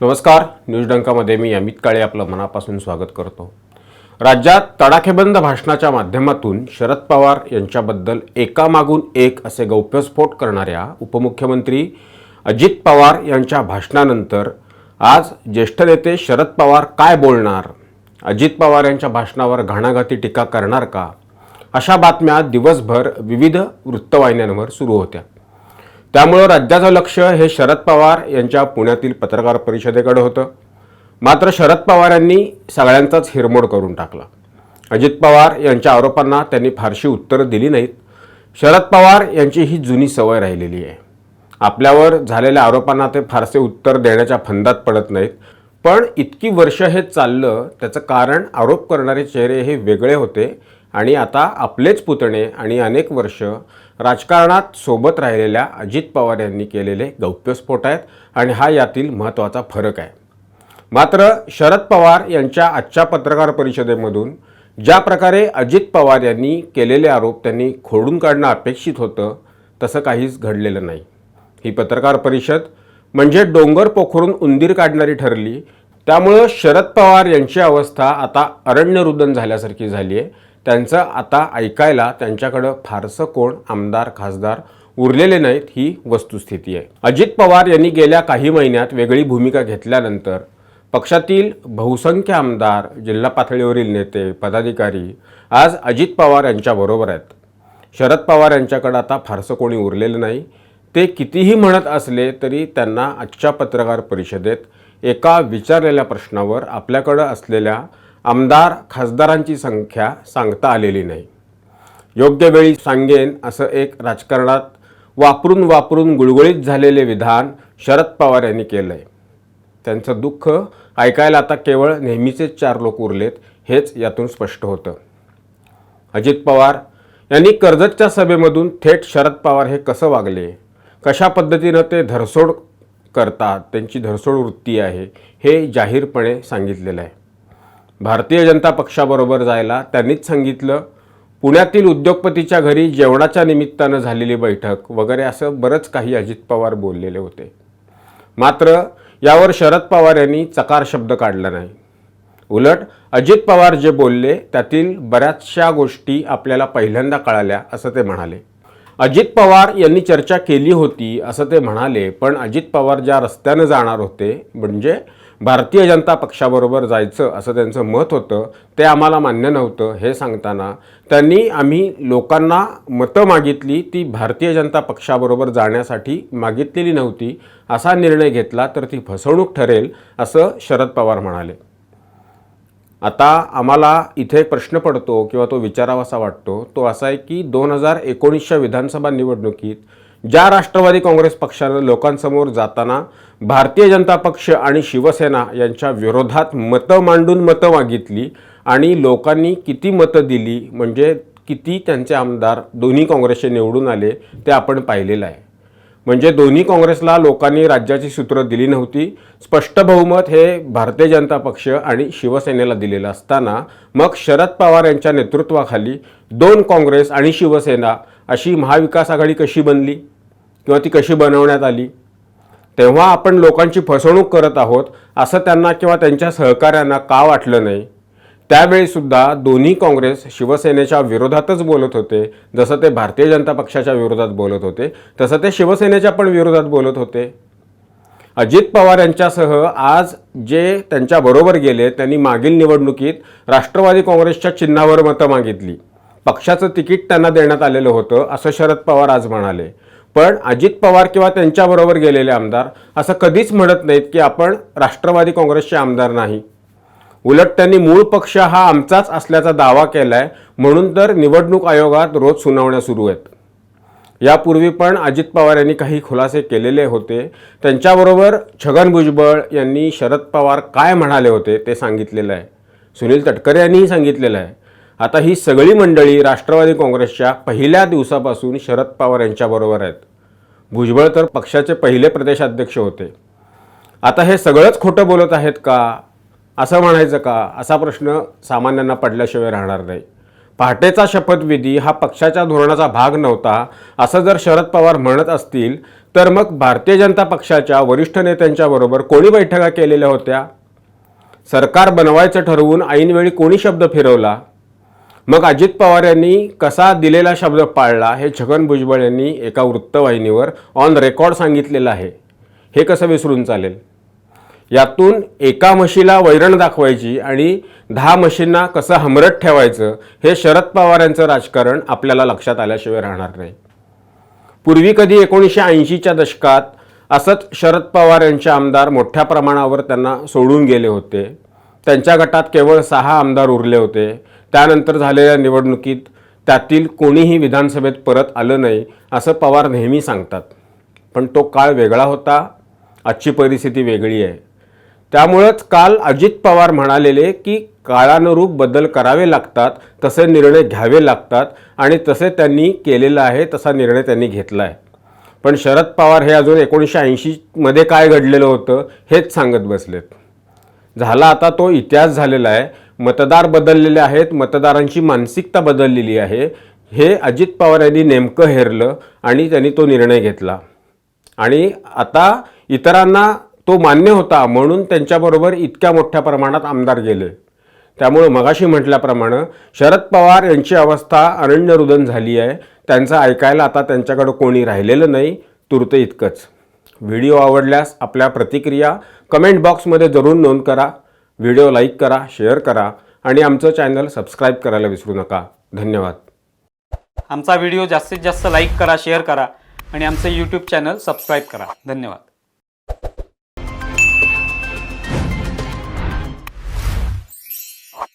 नमस्कार, न्यूज डंकामध्ये मी अमित काळे आपलं मनापासून स्वागत करतो। राज्यात तडाखेबंद भाषणाच्या माध्यमातून शरद पवार यांच्याबद्दल एकामागून एक असे गौप्यस्फोट करणाऱ्या उपमुख्यमंत्री अजित पवार यांच्या भाषणानंतर आज ज्येष्ठ नेते शरद पवार काय बोलणार, अजित पवार यांच्या भाषणावर घणाघाती टीका करणार का, अशा बातम्या दिवसभर विविध वृत्तवाहिन्यांवर सुरू होत्या। त्यामुळे राज्याचं लक्ष हे शरद पवार यांच्या पुण्यातील पत्रकार परिषदेकडे होतं। मात्र शरद पवार यांनी सगळ्यांचाच हिरमोड करून टाकला। अजित पवार यांच्या आरोपांना त्यांनी फारशी उत्तरं दिली नाहीत। शरद पवार यांची ही जुनी सवय राहिलेली आहे, आपल्यावर झालेल्या आरोपांना ते फारसे उत्तर देण्याच्या फंदात पडत नाहीत। पण इतकी वर्ष हे चाललं त्याचं कारण आरोप करणारे चेहरे हे वेगळे होते आणि आता आपलेच पुतणे आणि अनेक वर्ष राजकारणात सोबत राहिलेल्या अजित पवार यांनी केलेले गौप्यस्फोट आहेत आणि हा यातील महत्त्वाचा फरक आहे। मात्र शरद पवार यांच्या आजच्या पत्रकार परिषदेमधून ज्या प्रकारे अजित पवार यांनी केलेले आरोप त्यांनी खोडून काढणं अपेक्षित होतं तसं काहीच घडलेलं नाही। ही पत्रकार परिषद म्हणजे डोंगर पोखरून उंदीर काढणारी ठरली। त्यामुळे शरद पवार यांची अवस्था आता अरण्यरुदन झाल्यासारखी झाली आहे। त्यांचं आता ऐकायला त्यांच्याकडे फारसं कोण आमदार खासदार उरलेले नाहीत, ही वस्तुस्थिती आहे। अजित पवार यांनी गेल्या काही महिन्यात वेगळी भूमिका घेतल्यानंतर पक्षातील बहुसंख्य आमदार, जिल्हा पातळीवरील नेते, पदाधिकारी आज अजित पवार यांच्याबरोबर आहेत। शरद पवार यांच्याकडे आता फारसं कोणी उरलेलं नाही। ते कितीही म्हणत असले तरी त्यांना आजच्या पत्रकार परिषदेत एका विचारलेल्या प्रश्नावर आपल्याकडे असलेल्या आमदार खासदारांची संख्या सांगता आलेली नाही। योग्य वेळी सांगेन असं एक राजकारणात वापरून वापरून गुळगुळीत झालेले विधान शरद पवार यांनी केलंय। त्यांचं दुःख ऐकायला आता केवळ नेहमीचेच 4 लोक उरलेत हेच यातून स्पष्ट होतं। अजित पवार यांनी कर्जतच्या सभेमधून थेट शरद पवार हे कसं वागले, कशा पद्धतीनं ते धरसोड करतात, त्यांची धरसोड वृत्ती आहे हे जाहीरपणे सांगितलेलं आहे। भारतीय जनता पक्षाबरोबर जायला त्यांनीच सांगितलं। पुण्यातील उद्योगपतीच्या घरी जेवणाच्या निमित्तानं झालेली बैठक वगैरे असं बरंच काही अजित पवार बोललेले होते। मात्र यावर शरद पवार यांनी चकार शब्द काढला नाही। उलट अजित पवार जे बोलले त्यातील बऱ्याचशा गोष्टी आपल्याला पहिल्यांदा कळाल्या असं ते म्हणाले। अजित पवार यांनी चर्चा केली होती असं ते म्हणाले, पण अजित पवार ज्या रस्त्यानं जाणार होते म्हणजे भारतीय जनता पक्षाबरोबर जायचं असं त्यांचं मत होतं, ते आम्हाला मान्य नव्हतं हे सांगताना त्यांनी आम्ही लोकांना मतं मागितली, ती भारतीय जनता पक्षाबरोबर जाण्यासाठी मागितलेली नव्हती, असा निर्णय घेतला तर ती फसवणूक ठरेल असं शरद पवार म्हणाले। आता आम्हाला इथे एक प्रश्न पडतो किंवा तो विचारावासा वाटतो, तो असा आहे की 2019च्या विधानसभा निवडणुकीत ज्या राष्ट्रवादी काँग्रेस पक्षानं लोकांसमोर जाताना भारतीय जनता पक्ष आणि शिवसेना यांच्या विरोधात मतं मांडून मतं मागितली आणि लोकांनी किती मतं दिली, म्हणजे किती त्यांचे आमदार दोन्ही काँग्रेसचे निवडून आले ते आपण पाहिलेलं आहे। म्हणजे दोन्ही काँग्रेसला लोकांनी राज्याची सूत्रं दिली नव्हती। स्पष्ट बहुमत हे भारतीय जनता पक्ष आणि शिवसेनेला दिलेलं असताना मग शरद पवार यांच्या नेतृत्वाखाली 2 काँग्रेस आणि शिवसेना अशी महाविकास आघाडी कशी बनली किंवा ती कशी बनवण्यात आली, तेव्हा आपण लोकांची फसवणूक करत आहोत असं त्यांना किंवा त्यांच्या सहकाऱ्यांना का वाटलं नाही। त्यावेळी सुद्धा दोन्ही काँग्रेस शिवसेनेच्या विरोधातच बोलत होते, जसं ते भारतीय जनता पक्षाच्या विरोधात बोलत होते तसं ते शिवसेनेच्या पण विरोधात बोलत होते। अजित पवार यांच्यासह आज जे त्यांच्याबरोबर गेले त्यांनी मागील निवडणुकीत राष्ट्रवादी काँग्रेसच्या चिन्हावर मतं मागितली, पक्षाचं तिकीट त्यांना देण्यात आलेलं होतं असं शरद पवार आज म्हणाले। पण अजित पवार किंवा त्यांच्याबरोबर गेलेले आमदार असं कधीच म्हणत नाहीत की आपण राष्ट्रवादी काँग्रेसचे आमदार नाही। उलट त्यांनी मूळ पक्ष हा आमचाच असल्याचा दावा केलाय, म्हणून तर निवडणूक आयोगात रोज सुनावण्या सुरू आहेत। यापूर्वी पण अजित पवार यांनी काही खुलासे केलेले होते। त्यांच्याबरोबर छगन भुजबळ यांनी शरद पवार काय म्हणाले होते ते सांगितलेलं आहे, सुनील तटकरे यांनीही सांगितलेलं आहे। आता ही सगळी मंडळी राष्ट्रवादी काँग्रेसच्या पहिल्या दिवसापासून शरद पवार यांच्याबरोबर आहेत। भुजबळ तर पक्षाचे पहिले प्रदेशाध्यक्ष होते। आता हे सगळंच खोटं बोलत आहेत का असं म्हणायचं का, असा प्रश्न सामान्यांना पडल्याशिवाय राहणार नाही। पहाटेचा शपथविधी हा पक्षाच्या धोरणाचा भाग नव्हता असं जर शरद पवार म्हणत असतील तर मग भारतीय जनता पक्षाच्या वरिष्ठ नेत्यांच्या बरोबर कोणी बैठका केलेल्या होत्या? सरकार बनवायचं ठरवून ऐनवेळी कोणी शब्द फिरवला? मग अजित पवार यांनी कसा दिलेला शब्द पाळला हे छगन भुजबळ यांनी एका वृत्तवाहिनीवर ऑन रेकॉर्ड सांगितलेलं आहे. हे कसं विसरून चालेल? यातून एका म्हशीला वैरण दाखवायची आणि 10 म्हशींना कसं हमरट ठेवायचं हे शरद पवार यांचं राजकारण आपल्याला लक्षात आल्याशिवाय राहणार नाही. पूर्वी कधी 1980च्या दशकात असंच शरद पवार यांचे आमदार मोठ्या प्रमाणावर त्यांना सोडून गेले होते. त्यांच्या गटात केवळ 6 आमदार उरले होते. त्यानंतर झालेल्या निवडणुकीत त्यातील कोणीही विधानसभेत परत आलं नाही असं पवार नेहमी सांगतात. पण तो काळ वेगळा होता, आजची परिस्थिती वेगळी आहे. त्यामुळंच काल अजित पवार म्हणालेले की काळानुरूप बदल करावे लागतात, तसे निर्णय घ्यावे लागतात आणि तसे त्यांनी केलेलं आहे, तसा निर्णय त्यांनी घेतला आहे. पण शरद पवार हे अजून 1980मध्ये काय घडलेलं होतं हेच सांगत बसलेत. झाला आता तो इतिहास झालेला आहे. मतदार बदललेले आहेत, मतदारांची मानसिकता बदललेली आहे. हे अजित पवार यांनी नेमकं हेरलं आणि त्यांनी तो निर्णय घेतला आणि आता इतरांना तो मान्य होता म्हणून त्यांच्याबरोबर इतक्या मोठ्या प्रमाणात आमदार गेले. त्यामुळे मगाशी म्हटल्याप्रमाणे शरद पवार यांची अवस्था अरण्यरुदन झाली आहे. त्यांचं ऐकायला आता त्यांच्याकडे कोणी राहिलेलं नाही. तुर्त इतकंच. व्हिडिओ आवडल्यास आपल्या प्रतिक्रिया कमेंट बॉक्समध्ये जरूर नोंद करा. व्हिडिओ लाईक करा, शेअर करा आणि आमचं चॅनल सबस्क्राईब करायला विसरू नका. धन्यवाद. आमचा व्हिडिओ जास्तीत जास्त लाईक करा, शेअर करा आणि आमचं यूट्यूब चॅनल सबस्क्राईब करा. धन्यवाद.